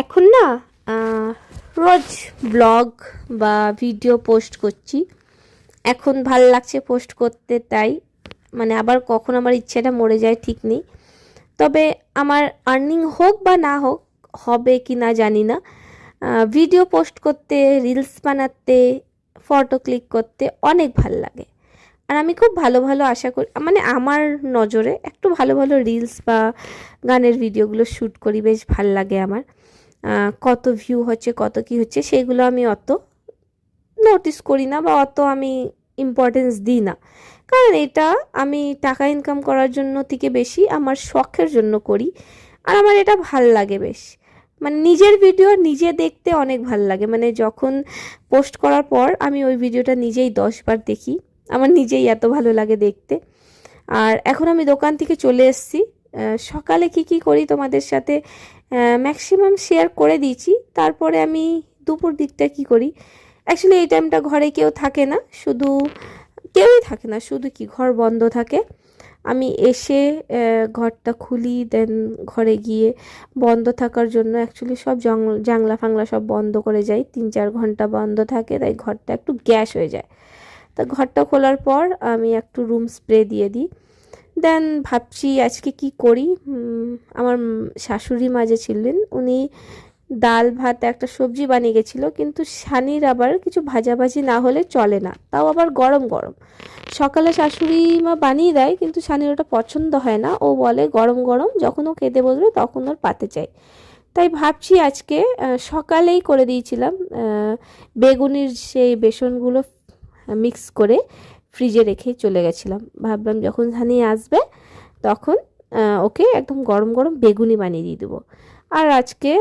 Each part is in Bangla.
এখন না রোজ ব্লগ বা ভিডিও পোস্ট করছি। এখন ভাল লাগছে পোস্ট করতে, তাই মানে আবার কখন আমার ইচ্ছেটা মরে যায় ঠিক নেই। তবে আমার আর্নিং হোক বা না হোক, হবে কি না জানি না, ভিডিও পোস্ট করতে, রিলস বানাতে, ফটো ক্লিক করতে অনেক ভাল লাগে। আর আমি খুব ভালো ভালো আশা করি, মানে আমার নজরে একটু ভালো ভালো রিলস বা গানের ভিডিওগুলো শ্যুট করি, বেশ ভাল লাগে আমার। কত ভিউ হচ্ছে, কত কি হচ্ছে, সেগুলো আমি অত নোটিস করি না বা অত আমি ইম্পর্টেন্স দিই না। কারণ এটা আমি টাকা ইনকাম করার জন্য থেকে বেশি আমার শখের জন্য করি। আর আমার এটা ভাল লাগে বেশ, মানে নিজের ভিডিও নিজে দেখতে অনেক ভাল লাগে। মানে যখন পোস্ট করার পর আমি ওই ভিডিওটা নিজেই 10 বার দেখি, আমার নিজেই এত ভালো লাগে দেখতে। আর এখন আমি দোকান থেকে চলে এসেছি। সকালে কি করি তোমাদের সাথে ম্যাক্সিমাম শেয়ার করে দিয়েছি। তারপরে আমি দুপুর দিকটা কি করি, অ্যাকচুয়ালি এই টাইমটা ঘরে কেউ থাকে না, শুধু কেউই থাকে না, শুধু কি ঘর বন্ধ থাকে। আমি এসে ঘরটা খুলি, দেন ঘরে গিয়ে বন্ধ থাকার জন্য অ্যাকচুয়ালি সব জাংলা ফাংলা সব বন্ধ করে যাই। 3-4 ঘন্টা বন্ধ থাকে, তাই ঘরটা একটু গ্যাস হয়ে যায়। তা ঘরটা খোলার পর আমি একটু রুম স্প্রে দিয়ে দিই। দেন ভাবছি আজকে কি করি। আমার শাশুড়ি মা যে ছিলেন, উনি ডাল ভাত একটা সবজি বানিয়ে গেছিলো, কিন্তু সানির আবার কিছু ভাজাভাজি না হলে চলে না, তাও আবার গরম গরম। সকালে শাশুড়ি মা বানিয়ে দেয়, কিন্তু সানির ওটা পছন্দ হয় না, ও বলে গরম গরম যখন ও খেতে বসবে তখন ওর পাতে চাই। তাই ভাবছি আজকে সকালেই করে দিয়েছিলাম বেগুনির সেই বেসনগুলো মিক্স করে ফ্রিজে রেখে চলে গেছিলাম। ভাবলাম যখন সানি আসবে তখন ওকে একদম গরম গরম বেগুনি বানিয়ে দিয়ে দেবো। আর আজকে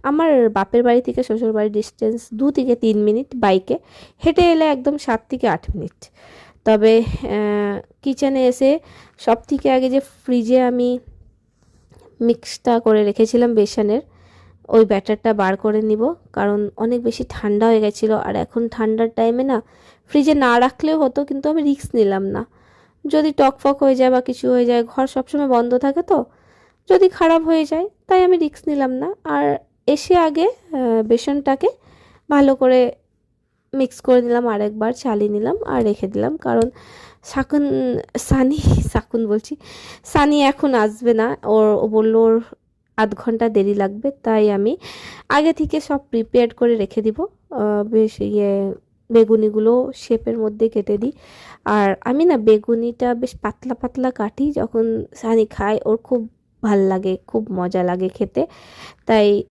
আমার বাপের বাড়ি থেকে শ্বশুর বাড়ির ডিস্টেন্স 2 থেকে 3 মিনিট, বাইকে হেঁটে এলে একদম 7 থেকে 8 মিনিট। তবে কিচেনে এসে সব থেকে আগে যে ফ্রিজে আমি মিক্সটা করে রেখেছিলাম বেসনের, ওই ব্যাটারটা বার করে নিব। কারণ অনেক বেশি ঠান্ডা হয়ে গেছিলো, আর এখন ঠান্ডার টাইমে না ফ্রিজে না রাখলেও হতো, কিন্তু আমি রিস্ক নিলাম না। যদি টকফক হয়ে যায় বা কিছু হয়ে যায়, ঘর সবসময় বন্ধ থাকে তো, যদি খারাপ হয়ে যায়, তাই আমি রিস্ক নিলাম না। আর এসে আগে বেসনটাকে ভালো করে মিক্স করে নিলাম, আরেকবার চালিয়ে নিলাম আর রেখে দিলাম। কারণ শাকুন সানি শাকুন বলছি, সানি এখন আসবে না, ও বললো ওর আধ ঘন্টা দেরি লাগবে, তাই আমি আগে থেকে সব প্রিপেয়ার করে রেখে দিব। বেশ বেগুনিগুলো শেপের মধ্যে কেটে দিই। আর আমি না বেগুনিটা বেশ পাতলা পাতলা কাটি, যখন সানি খায় ওর খুব ভাল লাগে, খুব মজা লাগে খেতে। তাই